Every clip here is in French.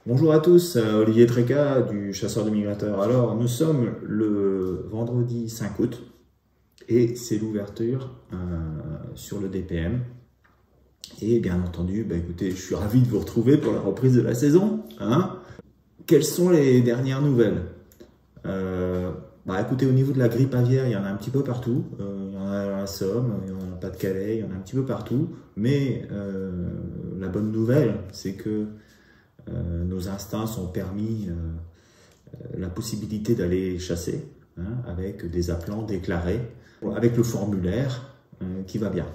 Bonjour à tous, Olivier Tréca du Chasseur de Migrateurs. Alors, nous sommes le vendredi 5 août et c'est l'ouverture sur le DPM. Et bien entendu, écoutez, je suis ravi de vous retrouver pour la reprise de la saison. Quelles sont les dernières nouvelles? Écoutez, au niveau de la grippe aviaire, il y en a un petit peu partout. Il y en a dans la Somme, il y en a dans le Pas-de-Calais, il y en a un petit peu partout. Mais la bonne nouvelle, c'est que nos instincts ont permis la possibilité d'aller chasser avec des appelants déclarés, avec le formulaire qui va bien.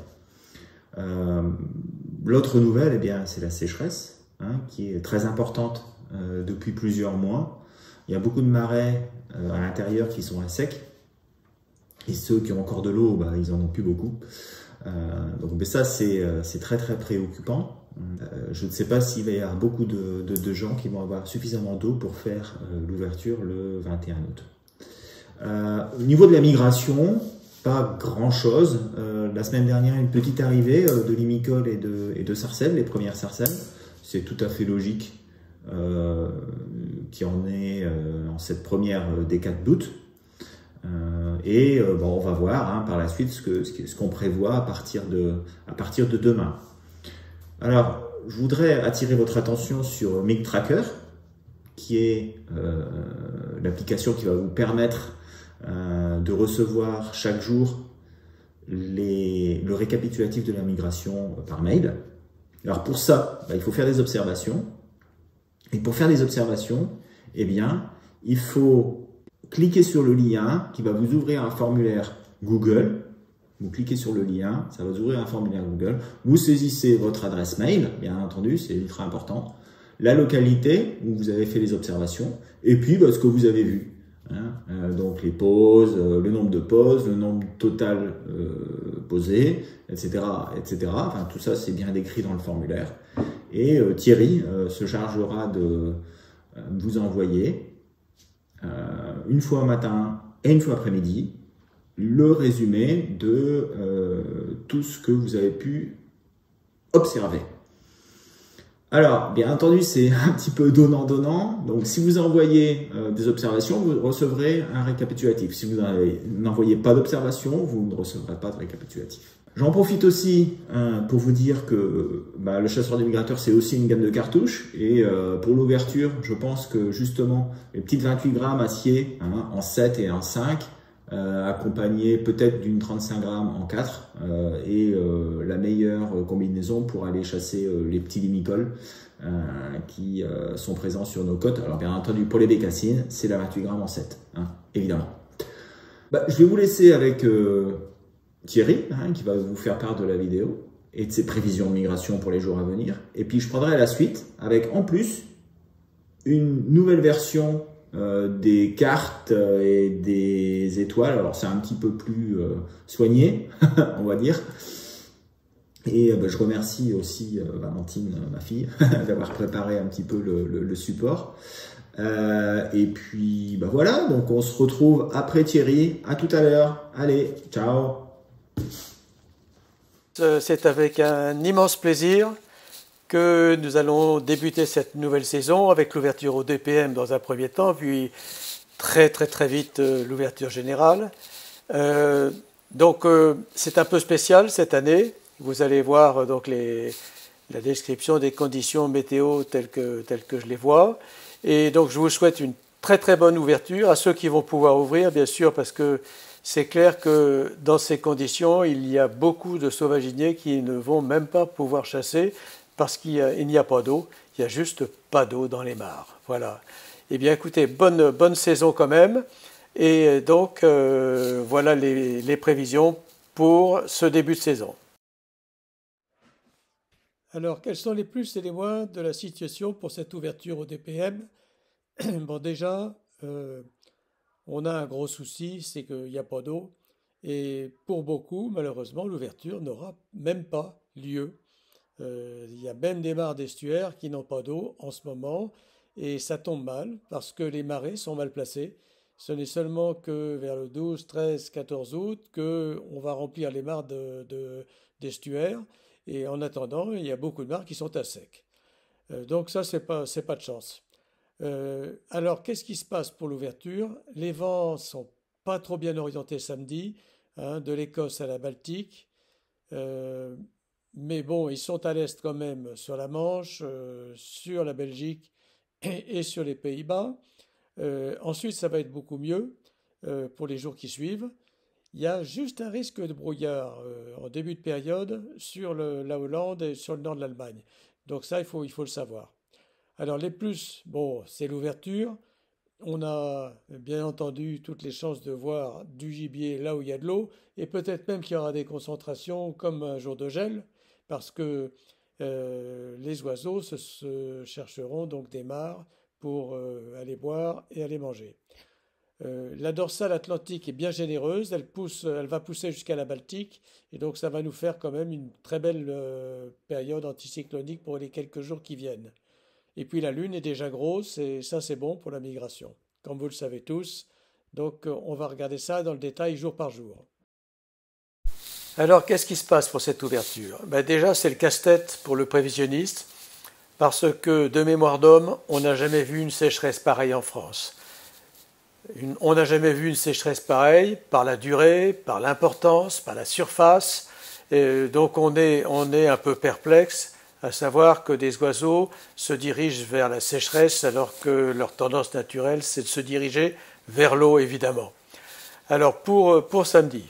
L'autre nouvelle, eh bien, c'est la sécheresse qui est très importante depuis plusieurs mois. Il y a beaucoup de marais à l'intérieur qui sont à sec et ceux qui ont encore de l'eau, ils en ont plus beaucoup. Mais ça, c'est très très préoccupant. Je ne sais pas s'il va y avoir beaucoup de gens qui vont avoir suffisamment d'eau pour faire l'ouverture le 21 août. Au niveau de la migration, pas grand-chose. La semaine dernière, une petite arrivée de limicoles et de sarcelles, les premières sarcelles. C'est tout à fait logique qu'il y en ait en cette première décade d'août. On va voir par la suite ce qu'on prévoit à partir de demain. Alors, je voudrais attirer votre attention sur MigTracker, qui est l'application qui va vous permettre de recevoir chaque jour le récapitulatif de la migration par mail. Alors pour ça, il faut faire des observations. Et pour faire des observations, eh bien, il faut cliquer sur le lien qui va vous ouvrir un formulaire Google. Vous cliquez sur le lien, ça va vous ouvrir un formulaire Google. Vous saisissez votre adresse mail, bien entendu, c'est ultra important. La localité où vous avez fait les observations. Et puis, ce que vous avez vu. Donc les pauses, le nombre de pauses, le nombre total posé, etc., etc. Enfin, tout ça, c'est bien décrit dans le formulaire. Et Thierry se chargera de vous envoyer une fois matin et une fois après-midi le résumé de tout ce que vous avez pu observer. Alors, bien entendu, c'est un petit peu donnant-donnant. Donc, si vous envoyez des observations, vous recevrez un récapitulatif. Si vous n'envoyez pas d'observations, vous ne recevrez pas de récapitulatif. J'en profite aussi pour vous dire que le chasseur des migrateurs, c'est aussi une gamme de cartouches. Et pour l'ouverture, je pense que justement, les petites 28 grammes acier en 7 et en 5, accompagné peut-être d'une 35 grammes en 4 et la meilleure combinaison pour aller chasser les petits limicoles qui sont présents sur nos côtes. Alors bien entendu pour les bécassines c'est la 28 grammes en 7 évidemment. Je vais vous laisser avec Thierry qui va vous faire part de la vidéo et de ses prévisions de migration pour les jours à venir, et puis je prendrai la suite avec en plus une nouvelle version des cartes et des étoiles. Alors c'est un petit peu plus soigné on va dire, et je remercie aussi Valentine, ma fille, d'avoir préparé un petit peu le support. Et puis voilà, donc on se retrouve après Thierry. À tout à l'heure, allez, ciao. C'est avec un immense plaisir que nous allons débuter cette nouvelle saison avec l'ouverture au DPM dans un premier temps, puis très vite l'ouverture générale. C'est un peu spécial cette année. Vous allez voir la description des conditions météo telles que je les vois. Et donc je vous souhaite une très bonne ouverture à ceux qui vont pouvoir ouvrir, bien sûr, parce que c'est clair que dans ces conditions, il y a beaucoup de sauvaginés qui ne vont même pas pouvoir chasser parce qu'il n'y a pas d'eau, il n'y a juste pas d'eau dans les mares. Voilà. Eh bien écoutez, bonne saison quand même. Et donc voilà les prévisions pour ce début de saison. Alors, quels sont les plus et les moins de la situation pour cette ouverture au DPM? Bon, déjà, on a un gros souci, c'est qu'il n'y a pas d'eau. Et pour beaucoup, malheureusement, l'ouverture n'aura même pas lieu. Il y a même des mares d'estuaires qui n'ont pas d'eau en ce moment. Et ça tombe mal parce que les marées sont mal placées. Ce n'est seulement que vers le 12, 13, 14 août qu'on va remplir les mares d'estuaires. Et en attendant, il y a beaucoup de mares qui sont à sec. Donc ça, c'est pas de chance. Alors, qu'est-ce qui se passe pour l'ouverture? Les vents sont pas trop bien orientés samedi, hein, de l'Écosse à la Baltique. Euh, mais bon, ils sont à l'est quand même sur la Manche, sur la Belgique et sur les Pays-Bas. Ensuite, ça va être beaucoup mieux pour les jours qui suivent. Il y a juste un risque de brouillard en début de période sur la Hollande et sur le nord de l'Allemagne. Donc ça, il faut le savoir. Alors les plus, bon, c'est l'ouverture. On a bien entendu toutes les chances de voir du gibier là où il y a de l'eau, et peut-être même qu'il y aura des concentrations comme un jour de gel, parce que les oiseaux se chercheront donc des mares pour aller boire et aller manger. La dorsale atlantique est bien généreuse, elle va pousser jusqu'à la Baltique, et donc ça va nous faire quand même une très belle période anticyclonique pour les quelques jours qui viennent. Et puis la Lune est déjà grosse, et ça c'est bon pour la migration, comme vous le savez tous. Donc on va regarder ça dans le détail jour par jour. Alors qu'est-ce qui se passe pour cette ouverture? Ben, déjà c'est le casse-tête pour le prévisionniste, parce que de mémoire d'homme, on n'a jamais vu une sécheresse pareille en France. On n'a jamais vu une sécheresse pareille par la durée, par l'importance, par la surface. Et donc on est un peu perplexe à savoir que des oiseaux se dirigent vers la sécheresse alors que leur tendance naturelle, c'est de se diriger vers l'eau, évidemment. Alors pour samedi,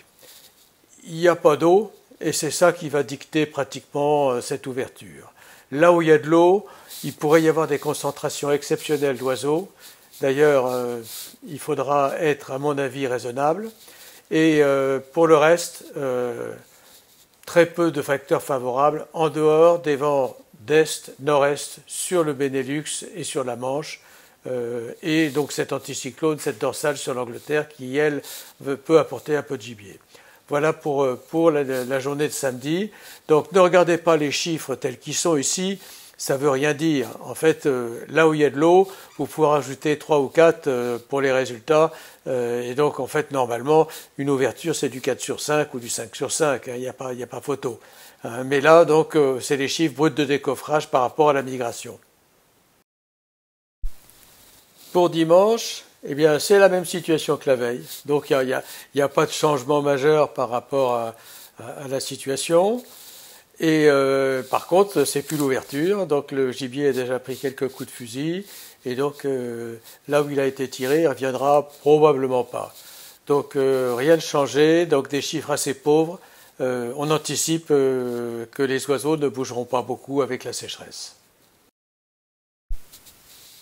il n'y a pas d'eau et c'est ça qui va dicter pratiquement cette ouverture. Là où il y a de l'eau, il pourrait y avoir des concentrations exceptionnelles d'oiseaux. D'ailleurs, il faudra être, à mon avis, raisonnable. Et pour le reste, très peu de facteurs favorables en dehors des vents d'est, nord-est sur le Benelux et sur la Manche. Et donc cet anticyclone, cette dorsale sur l'Angleterre qui, elle, peut apporter un peu de gibier. Voilà pour la journée de samedi. Donc ne regardez pas les chiffres tels qu'ils sont ici. Ça ne veut rien dire. En fait, là où il y a de l'eau, vous pouvez rajouter 3 ou 4 pour les résultats. Et donc, en fait, normalement, une ouverture, c'est du 4 sur 5 ou du 5 sur 5. Il n'y a pas photo. Mais là, donc, c'est les chiffres bruts de décoffrage par rapport à la migration. Pour dimanche, eh bien, c'est la même situation que la veille. Donc, il n'y a pas de changement majeur par rapport à la situation. Et par contre, c'est plus l'ouverture, donc le gibier a déjà pris quelques coups de fusil, et donc là où il a été tiré, il reviendra probablement pas. Donc rien de changé, donc des chiffres assez pauvres. On anticipe que les oiseaux ne bougeront pas beaucoup avec la sécheresse.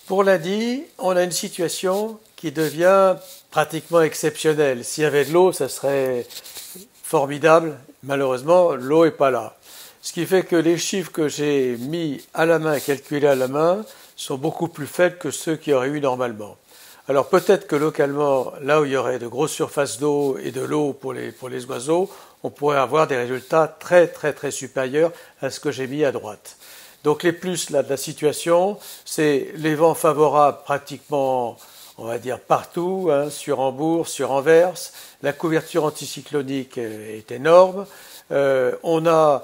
Pour lundi, on a une situation qui devient pratiquement exceptionnelle. S'il y avait de l'eau, ça serait formidable. Malheureusement, l'eau n'est pas là. Ce qui fait que les chiffres que j'ai mis à la main, calculés à la main, sont beaucoup plus faibles que ceux qu'il y aurait eu normalement. Alors peut-être que localement, là où il y aurait de grosses surfaces d'eau et de l'eau pour les oiseaux, on pourrait avoir des résultats très très très supérieurs à ce que j'ai mis à droite. Donc les plus là, de la situation, c'est les vents favorables pratiquement, on va dire, partout, hein, sur Hambourg, sur Anvers. La couverture anticyclonique est énorme. On a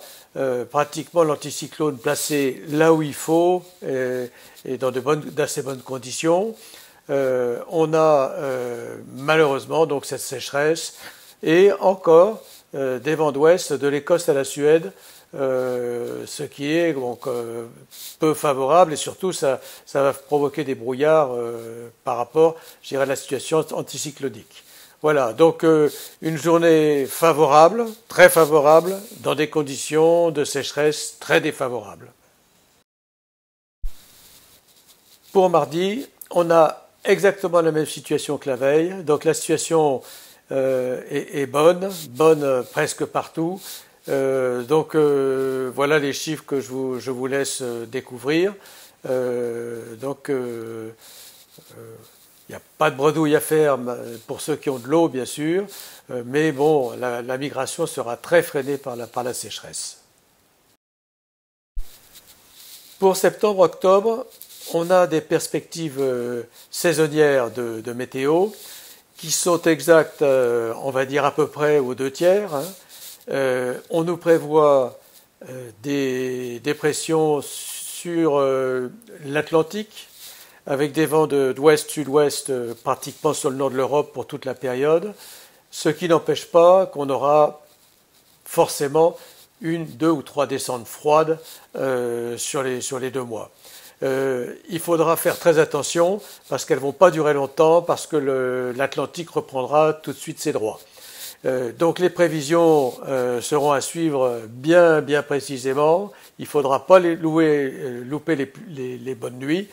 pratiquement l'anticyclone placé là où il faut et dans d'assez bonnes conditions. On a malheureusement donc cette sécheresse et encore des vents d'ouest de l'Écosse à la Suède, ce qui est donc peu favorable et surtout ça va provoquer des brouillards par rapport, je dirais, à la situation anticyclonique. Voilà, donc une journée favorable, très favorable, dans des conditions de sécheresse très défavorables. Pour mardi, on a exactement la même situation que la veille, donc la situation est bonne presque partout. Donc voilà les chiffres que je vous laisse découvrir. Donc il n'y a pas de bredouille à faire pour ceux qui ont de l'eau, bien sûr, mais bon, la migration sera très freinée par la sécheresse. Pour septembre-octobre, on a des perspectives saisonnières de météo qui sont exactes, on va dire à peu près aux 2/3. Hein. On nous prévoit des dépressions sur l'Atlantique, avec des vents d'ouest-sud-ouest pratiquement sur le nord de l'Europe pour toute la période, ce qui n'empêche pas qu'on aura forcément une, deux ou trois descentes froides sur les 2 mois. Il faudra faire très attention parce qu'elles ne vont pas durer longtemps, parce que l'Atlantique reprendra tout de suite ses droits. Donc les prévisions seront à suivre bien précisément. Il ne faudra pas louper les bonnes nuits.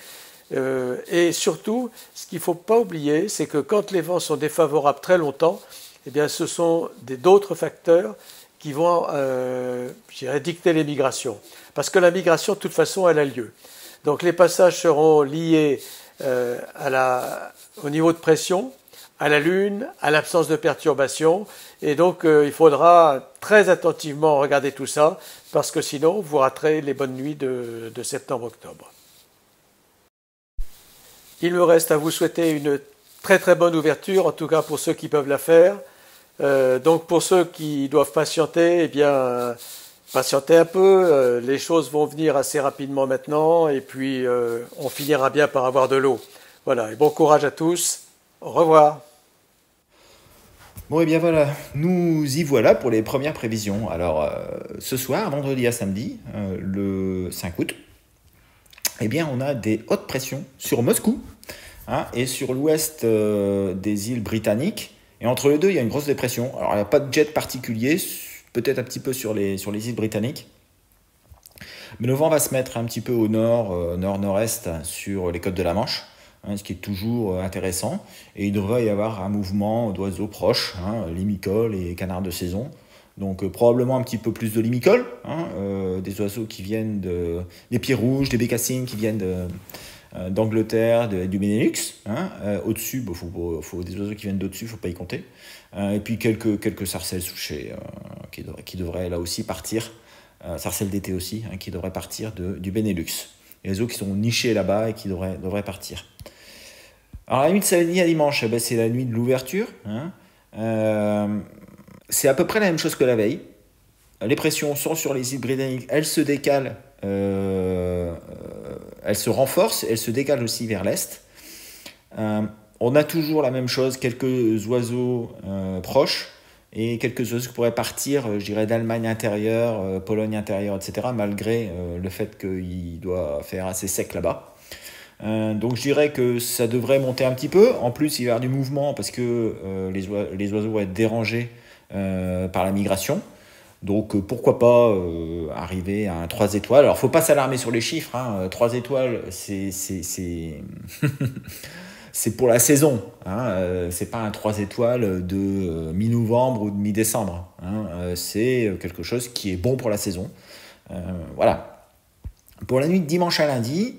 Et surtout, ce qu'il ne faut pas oublier, c'est que quand les vents sont défavorables très longtemps, eh bien, ce sont d'autres facteurs qui vont dicter les migrations. Parce que la migration, de toute façon, elle a lieu. Donc les passages seront liés au niveau de pression, à la Lune, à l'absence de perturbation. Et donc il faudra très attentivement regarder tout ça, parce que sinon vous raterez les bonnes nuits de septembre-octobre. Il me reste à vous souhaiter une très bonne ouverture, en tout cas pour ceux qui peuvent la faire. Donc pour ceux qui doivent patienter, eh bien patientez un peu, les choses vont venir assez rapidement maintenant, et puis on finira bien par avoir de l'eau. Voilà, et bon courage à tous, au revoir. Bon, et bien voilà, nous y voilà pour les premières prévisions. Alors, ce soir, vendredi à samedi, le 5 août, eh bien, on a des hautes pressions sur Moscou et sur l'ouest des îles britanniques. Et entre les deux, il y a une grosse dépression. Alors, il n'y a pas de jet particulier, peut-être un petit peu sur les îles britanniques. Mais le vent va se mettre un petit peu au nord, nord-nord-est, sur les côtes de la Manche. Ce qui est toujours intéressant, et il devrait y avoir un mouvement d'oiseaux proches, limicoles et canards de saison, donc probablement un petit peu plus de limicoles, des oiseaux qui viennent des pieds rouges, des bécassines qui viennent d'Angleterre, du Benelux, au-dessus, faut des oiseaux qui viennent d'au-dessus, il ne faut pas y compter, et puis quelques sarcelles souchées qui devraient là aussi partir, sarcelles d'été aussi, qui devraient partir du Benelux. Les oiseaux qui sont nichés là-bas et qui devraient partir. Alors la nuit de samedi à dimanche, c'est la nuit de l'ouverture. C'est à peu près la même chose que la veille. Les pressions sont sur les îles britanniques, elles se décalent, elles se renforcent, elles se décalent aussi vers l'est. On a toujours la même chose, quelques oiseaux proches et quelques oiseaux qui pourraient partir, je dirais, d'Allemagne intérieure, Pologne intérieure, etc., malgré le fait qu'il doit faire assez sec là-bas. Donc je dirais que ça devrait monter un petit peu. En plus, il va y avoir du mouvement parce que les oiseaux vont être dérangés par la migration. Donc pourquoi pas arriver à un 3 étoiles. Alors il ne faut pas s'alarmer sur les chiffres. 3 étoiles, c'est c'est pour la saison. C'est pas un 3 étoiles de mi-novembre ou de mi-décembre. C'est quelque chose qui est bon pour la saison. Voilà. Pour la nuit de dimanche à lundi,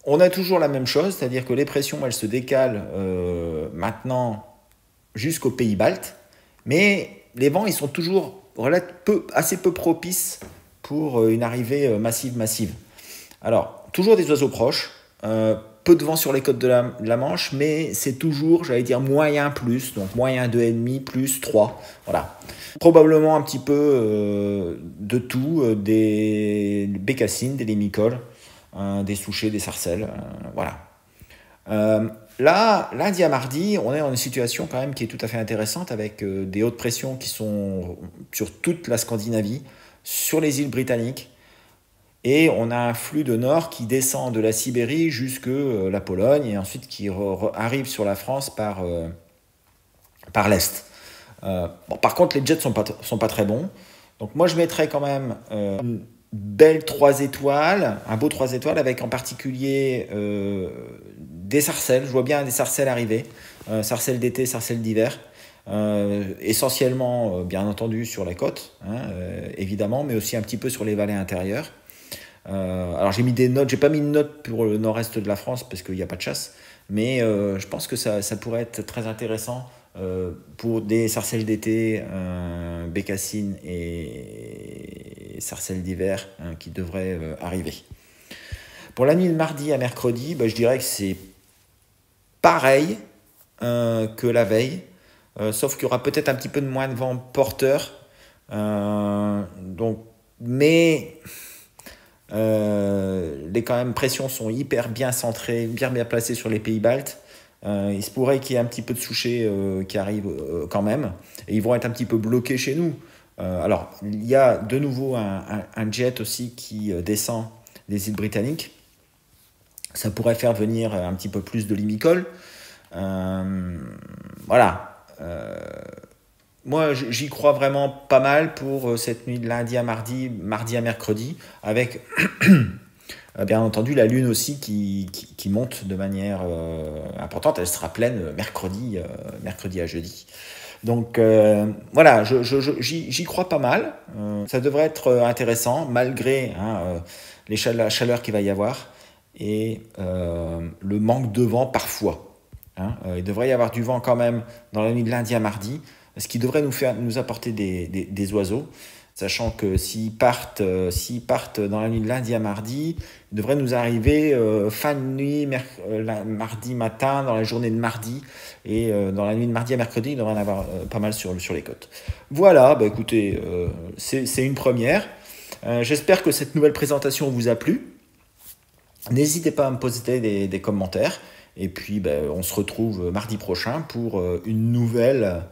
on a toujours la même chose, c'est-à-dire que les pressions, elles se décalent maintenant jusqu'aux pays baltes, mais les vents, ils sont toujours assez peu propices pour une arrivée massive. Alors, toujours des oiseaux proches, peu de vent sur les côtes de la Manche, mais c'est toujours, j'allais dire, moyen plus, donc moyen 2,5 plus 3, voilà. Probablement un petit peu de tout, des bécassines, des limicoles, des souchets, des sarcelles, voilà. Là, lundi à mardi, on est dans une situation quand même qui est tout à fait intéressante avec des hautes pressions qui sont sur toute la Scandinavie, sur les îles britanniques, et on a un flux de nord qui descend de la Sibérie jusque la Pologne et ensuite qui arrive sur la France par l'est. Par contre, les jets sont pas très bons. Donc moi, je mettrais quand même une belle 3 étoiles, un beau 3 étoiles avec en particulier des sarcelles. Je vois bien des sarcelles arriver, sarcelles d'été, sarcelles d'hiver. Essentiellement, bien entendu, sur la côte, évidemment, mais aussi un petit peu sur les vallées intérieures. Alors j'ai mis des notes, j'ai pas mis de notes pour le nord-est de la France parce qu'il n'y a pas de chasse, mais je pense que ça pourrait être très intéressant pour des sarcelles d'été, bécassines et sarcelles d'hiver qui devraient arriver. Pour la nuit de mardi à mercredi, je dirais que c'est pareil que la veille, sauf qu'il y aura peut-être un petit peu de moins de vent porteur, mais Les quand même pressions sont hyper bien centrées, bien placées sur les pays baltes. Il se pourrait qu'il y ait un petit peu de Souchet qui arrive quand même. Et ils vont être un petit peu bloqués chez nous. Alors, il y a de nouveau un jet aussi qui descend des îles britanniques. Ça pourrait faire venir un petit peu plus de limicol. Voilà. Moi, j'y crois vraiment pas mal pour cette nuit de lundi à mardi, mardi à mercredi, avec bien entendu la lune aussi qui monte de manière importante. Elle sera pleine mercredi à jeudi. Donc voilà, j'y crois pas mal. Ça devrait être intéressant malgré les chaleurs qu'il va y avoir et le manque de vent parfois. Il devrait y avoir du vent quand même dans la nuit de lundi à mardi, ce qui devrait nous apporter des oiseaux, sachant que s'ils partent dans la nuit de lundi à mardi, ils devraient nous arriver fin de nuit, mardi matin, dans la journée de mardi, et dans la nuit de mardi à mercredi, il devrait en avoir pas mal sur les côtes. Voilà, bah écoutez, c'est une première. J'espère que cette nouvelle présentation vous a plu. N'hésitez pas à me poser des commentaires. Et puis, on se retrouve mardi prochain pour une nouvelle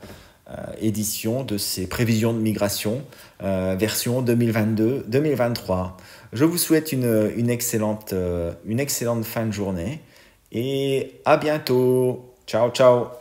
édition de ces prévisions de migration, version 2022-2023. Je vous souhaite une excellente fin de journée et à bientôt. Ciao, ciao.